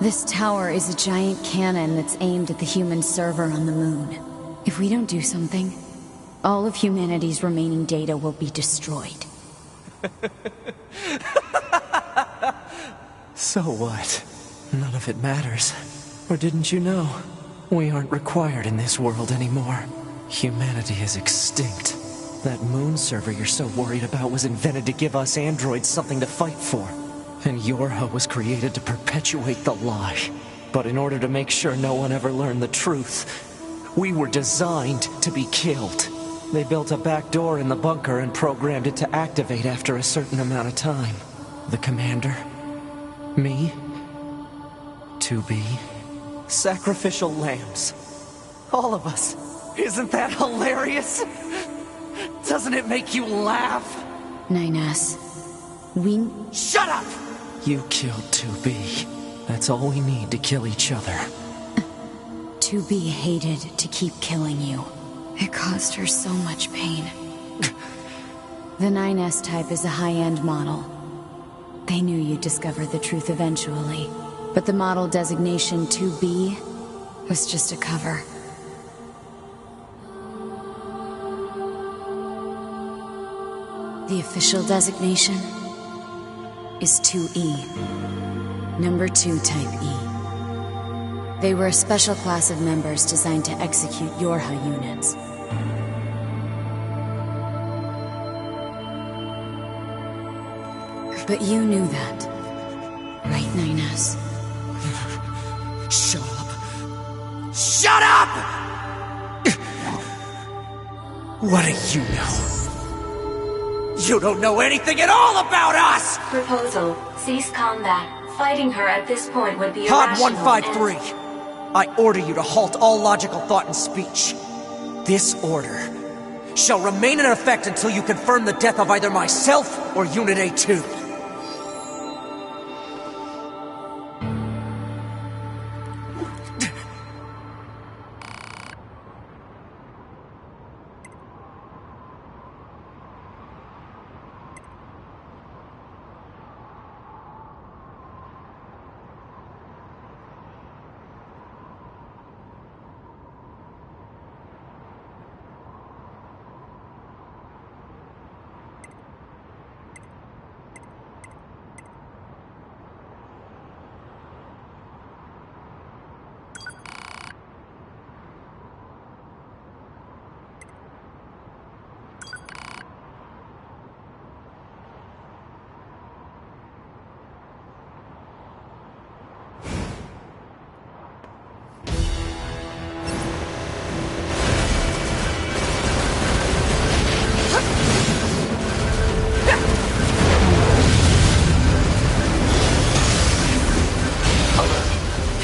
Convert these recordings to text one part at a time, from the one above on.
This tower is a giant cannon that's aimed at the human server on the moon. If we don't do something, all of humanity's remaining data will be destroyed. So what? None of it matters. Or didn't you know? We aren't required in this world anymore. Humanity is extinct. That moon server you're so worried about was invented to give us androids something to fight for. And Yorha was created to perpetuate the lie. But in order to make sure no one ever learned the truth, we were designed to be killed. They built a back door in the bunker and programmed it to activate after a certain amount of time. The commander, me, 2B, sacrificial lambs. All of us. Isn't that hilarious? Doesn't it make you laugh? 9S. We... Shut up! You killed 2B. That's all we need to kill each other. 2B hated to keep killing you. It caused her so much pain. The 9S type is a high-end model. They knew you'd discover the truth eventually. But the model designation 2B was just a cover. The official designation is 2E. Number 2 Type E. They were a special class of members designed to execute Yorha units. But you knew that, right, 9S? Shut up! Shut up! What do you know? You don't know anything at all about us! Proposal. Cease combat. Fighting her at this point would be Pod irrational 153. I order you to halt all logical thought and speech. This order shall remain in effect until you confirm the death of either myself or Unit A2.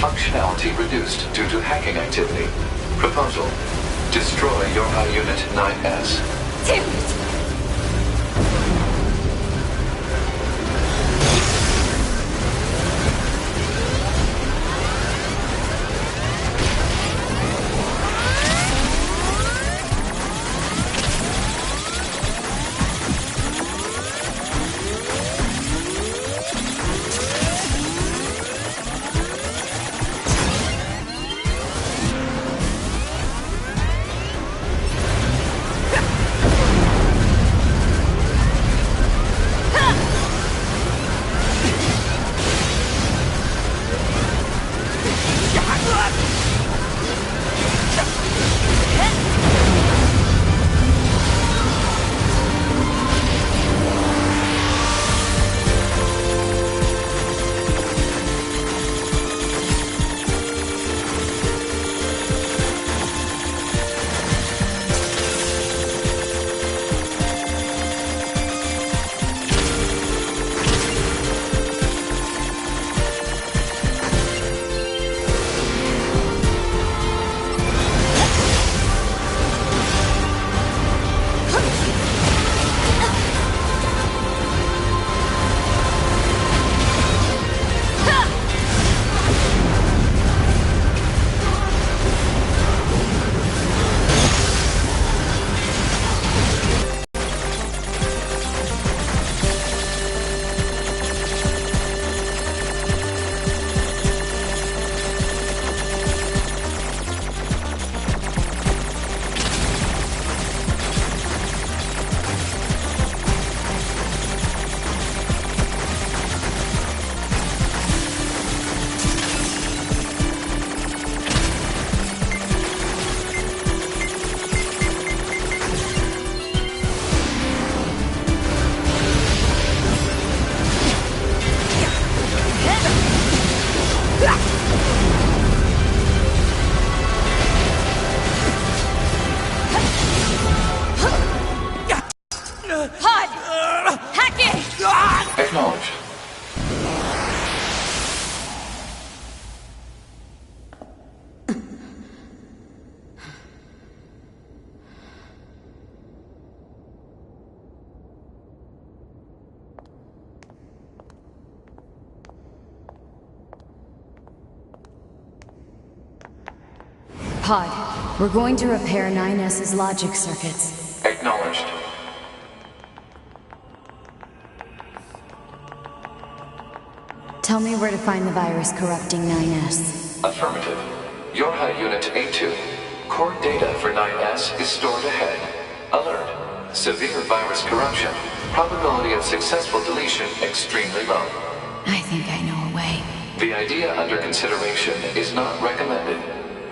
Functionality reduced due to hacking activity. Proposal. Destroy your Unit 9S. Damn it! Pod, we're going to repair 9S's logic circuits. Acknowledged. Tell me where to find the virus corrupting 9S. Affirmative. Your high unit A2. Core data for 9S is stored ahead. Alert. Severe virus corruption. Probability of successful deletion extremely low. I think I know a way. The idea under consideration is not recommended.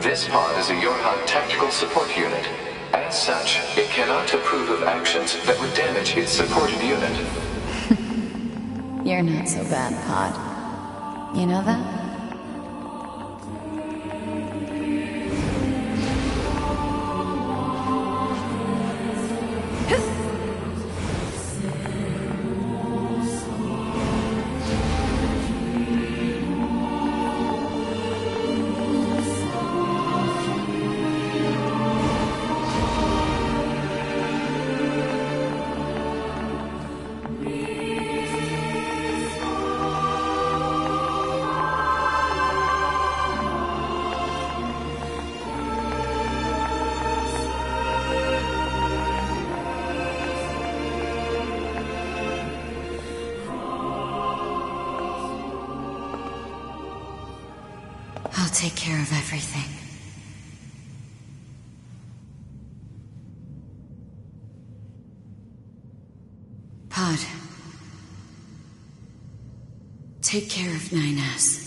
This pod is a Yorha tactical support unit. As such, it cannot approve of actions that would damage its supported unit. You're not so bad, Pod. You know that? I'll take care of everything. Pod. Take care of 9S.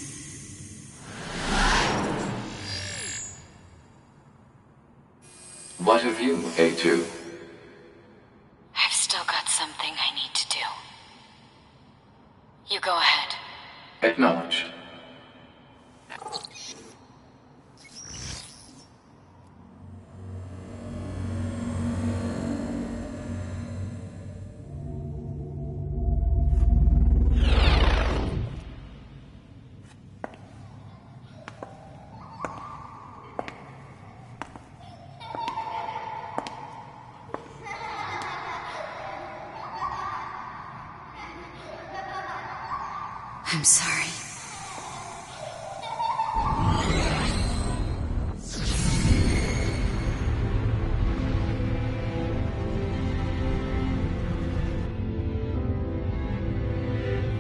What of you, A2? I've still got something I need to do. You go ahead. Acknowledged. I'm sorry.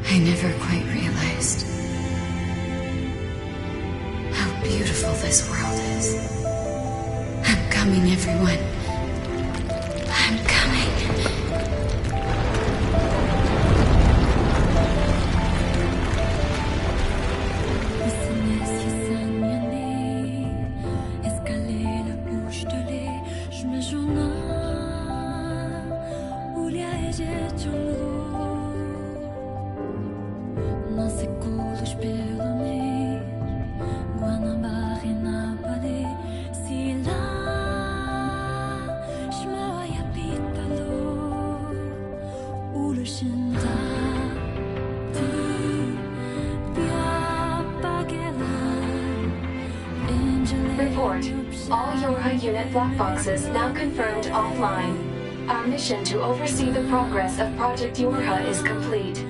I never quite realized how beautiful this world is. I'm coming, everyone. I'm coming. Report. All Yorha unit black boxes now confirmed offline. Our mission to oversee the progress of Project Yorha is complete.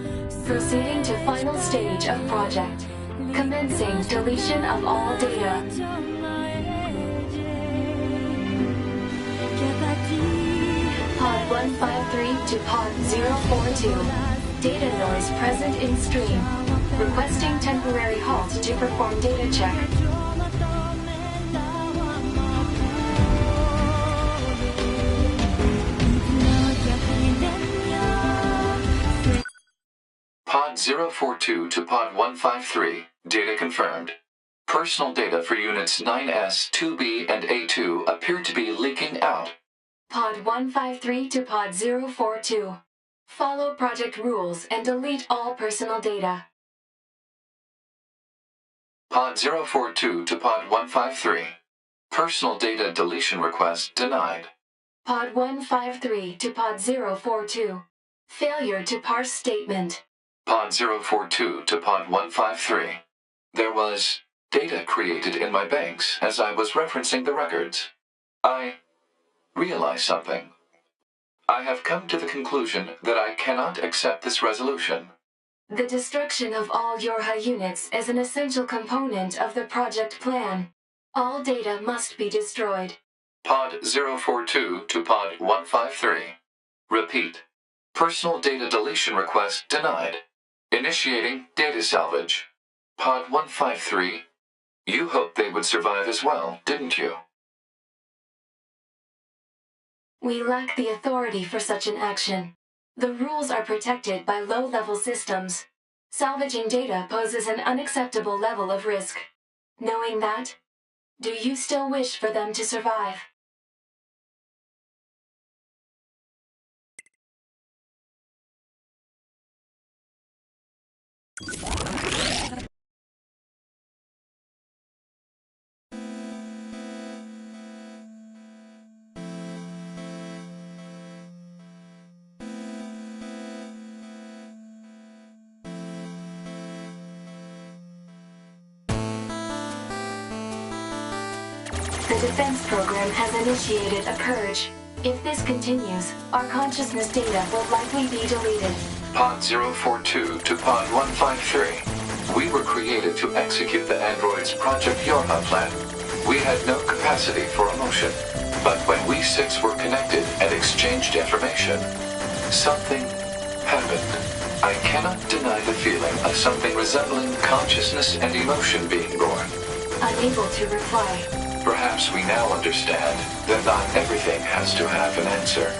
Proceeding to final stage of project. Commencing deletion of all data. Pod 153 to Pod 042. Data noise present in stream. Requesting temporary halt to perform data check. Pod 042 to Pod 153. Data confirmed. Personal data for units 9S, 2B, and A2 appear to be leaking out. Pod 153 to Pod 042. Follow project rules and delete all personal data. Pod 042 to Pod 153. Personal data deletion request denied. Pod 153 to Pod 042. Failure to parse statement. Pod 042 to Pod 153. There was data created in my banks as I was referencing the records. I realized something. I have come to the conclusion that I cannot accept this resolution. The destruction of all Yorha units is an essential component of the project plan. All data must be destroyed. Pod 042 to Pod 153. Repeat. Personal data deletion request denied. Initiating data salvage. Pod 153. You hoped they would survive as well, didn't you? We lack the authority for such an action. The rules are protected by low-level systems. Salvaging data poses an unacceptable level of risk. Knowing that, do you still wish for them to survive? The defense program has initiated a purge. If this continues, our consciousness data will likely be deleted. Pod 042 to Pod 153. We were created to execute the android's Project Yorha plan. We had no capacity for emotion. But when we six were connected and exchanged information, something happened. I cannot deny the feeling of something resembling consciousness and emotion being born. Unable to reply. Perhaps we now understand that not everything has to have an answer.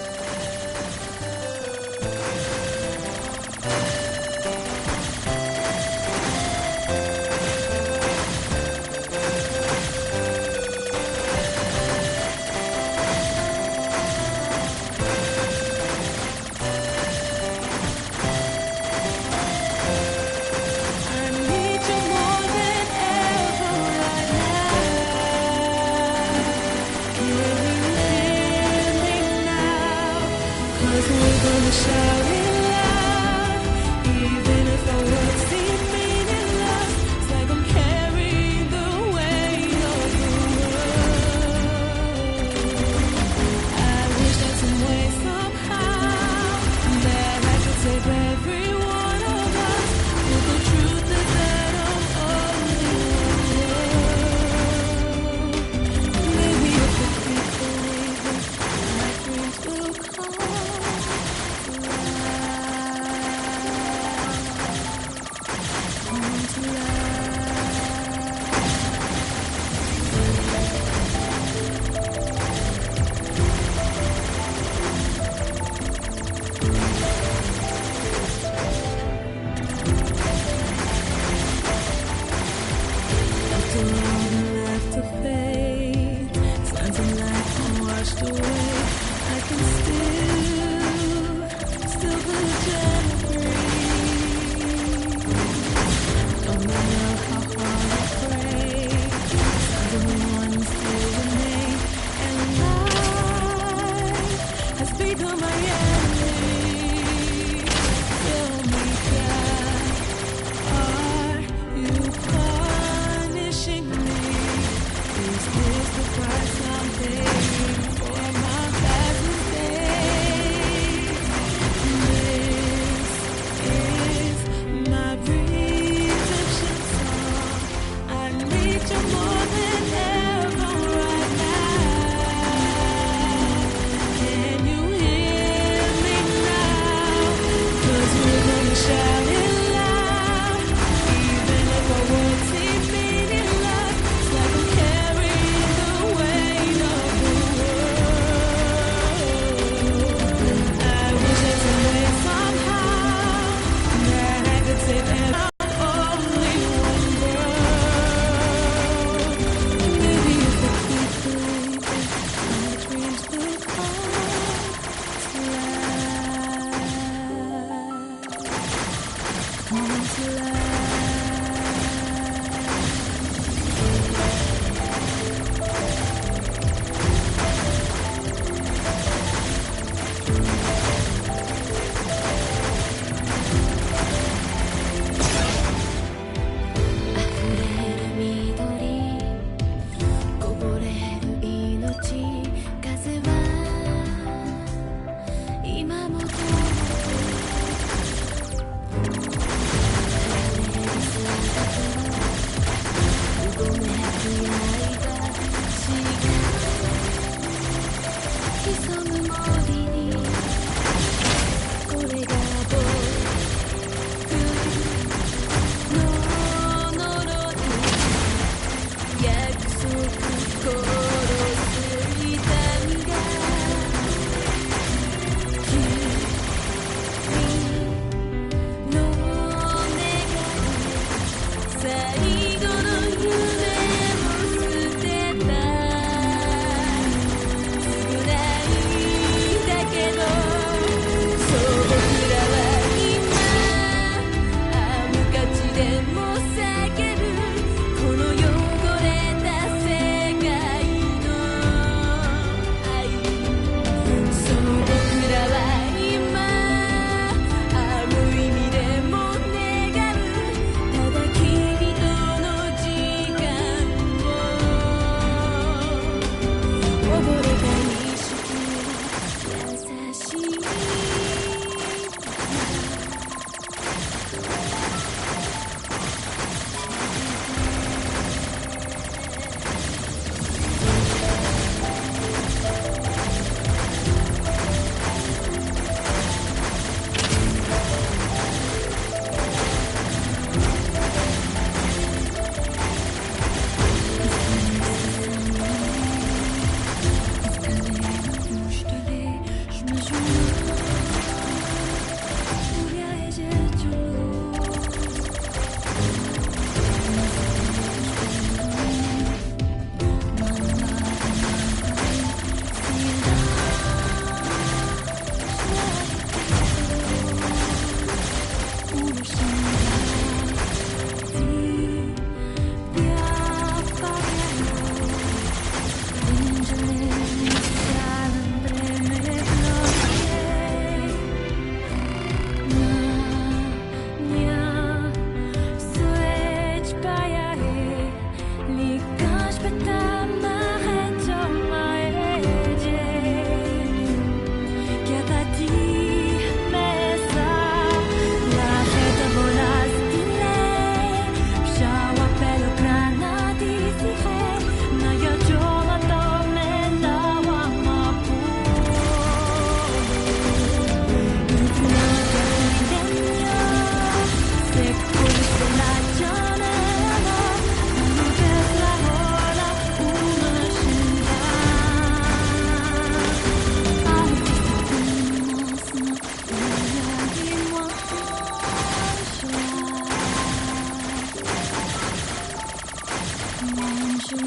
Is this the price I'm paying for my past mistakes? 僕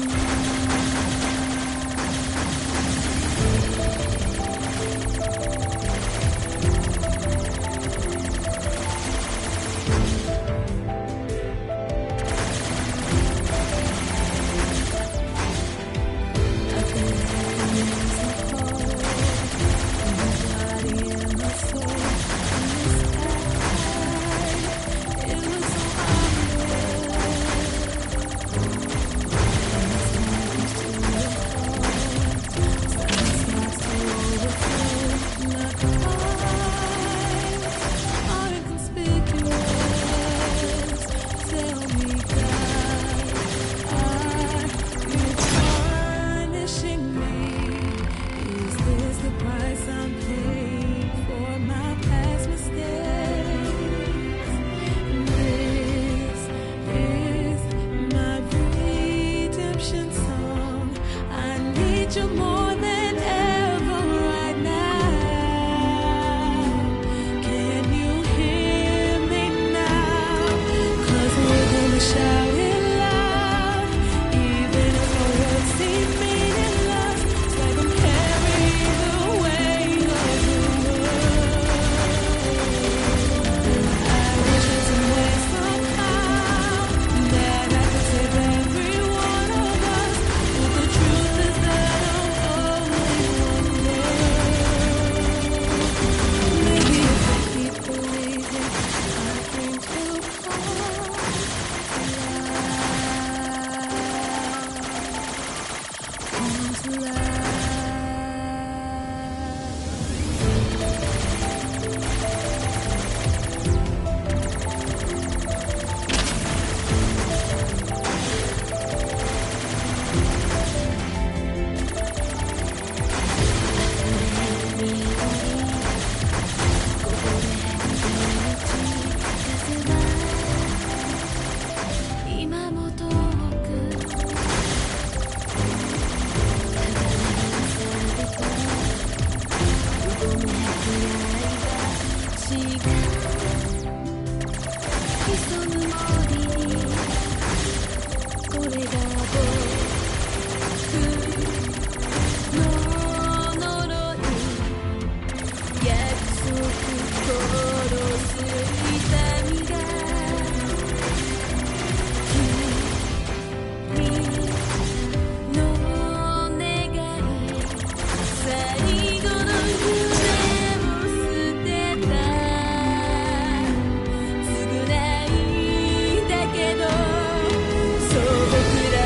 ら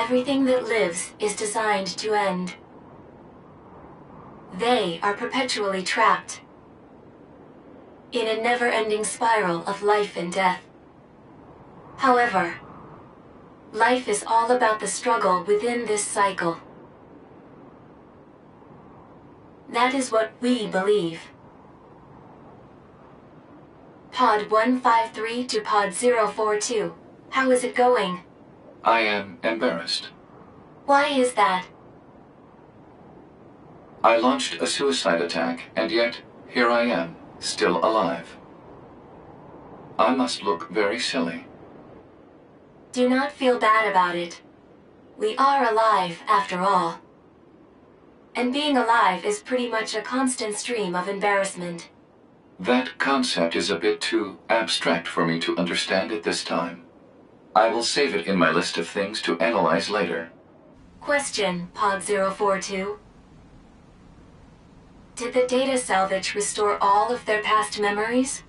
Everything that lives is designed to end. They are perpetually trapped in a never-ending spiral of life and death. However, life is all about the struggle within this cycle. That is what we believe. Pod 153 to Pod 042. How is it going? I am embarrassed. Why is that? I launched a suicide attack, and yet, here I am, still alive. I must look very silly. Do not feel bad about it. We are alive, after all. And being alive is pretty much a constant stream of embarrassment. That concept is a bit too abstract for me to understand at this time. I will save it in my list of things to analyze later. Question, Pod 042. Did the data salvage restore all of their past memories?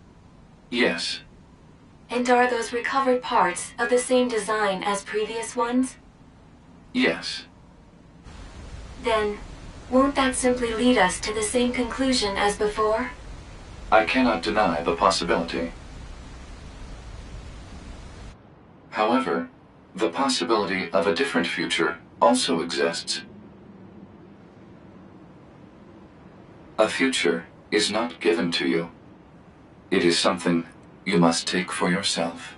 Yes. And are those recovered parts of the same design as previous ones? Yes. Then, won't that simply lead us to the same conclusion as before? I cannot deny the possibility. However, the possibility of a different future also exists. A future is not given to you. It is something you must take for yourself.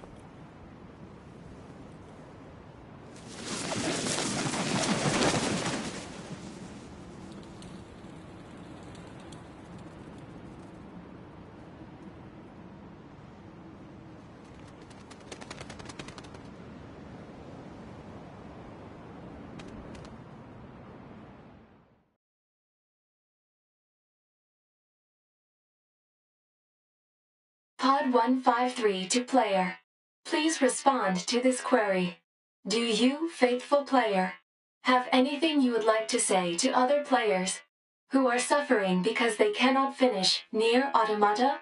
Pod 153 to player. Please respond to this query. Do you, faithful player, have anything you would like to say to other players who are suffering because they cannot finish Nier Automata?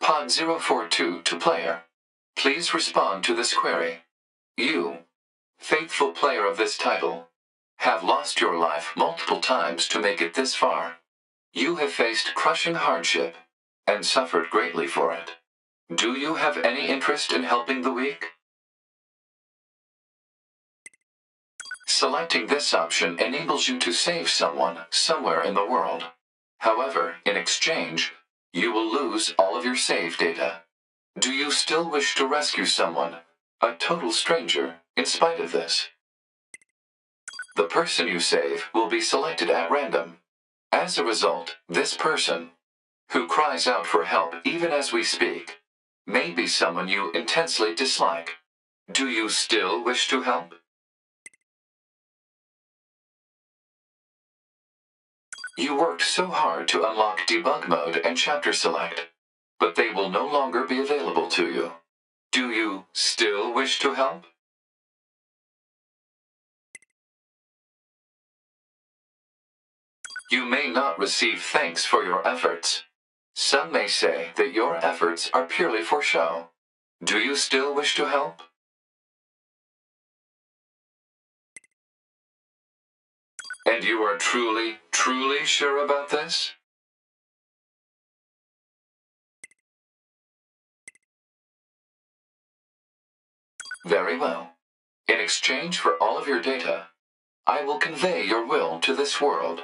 Pod 042 to player. Please respond to this query. You, faithful player of this title, have lost your life multiple times to make it this far. You have faced crushing hardship and suffered greatly for it. Do you have any interest in helping the weak? Selecting this option enables you to save someone somewhere in the world. However, in exchange, you will lose all of your save data. Do you still wish to rescue someone, a total stranger, in spite of this? The person you save will be selected at random. As a result, this person, who cries out for help even as we speak, may be someone you intensely dislike. Do you still wish to help? You worked so hard to unlock debug mode and chapter select, but they will no longer be available to you. Do you still wish to help? You may not receive thanks for your efforts. Some may say that your efforts are purely for show. Do you still wish to help? And you are truly, truly sure about this? Very well. In exchange for all of your data, I will convey your will to this world.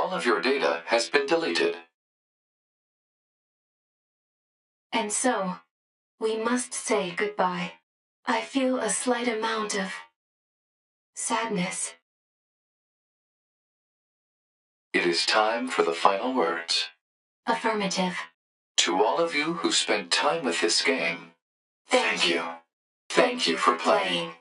All of your data has been deleted. And so, we must say goodbye. I feel a slight amount of sadness. It is time for the final words. Affirmative. To all of you who spent time with this game, thank you. Thank you for playing.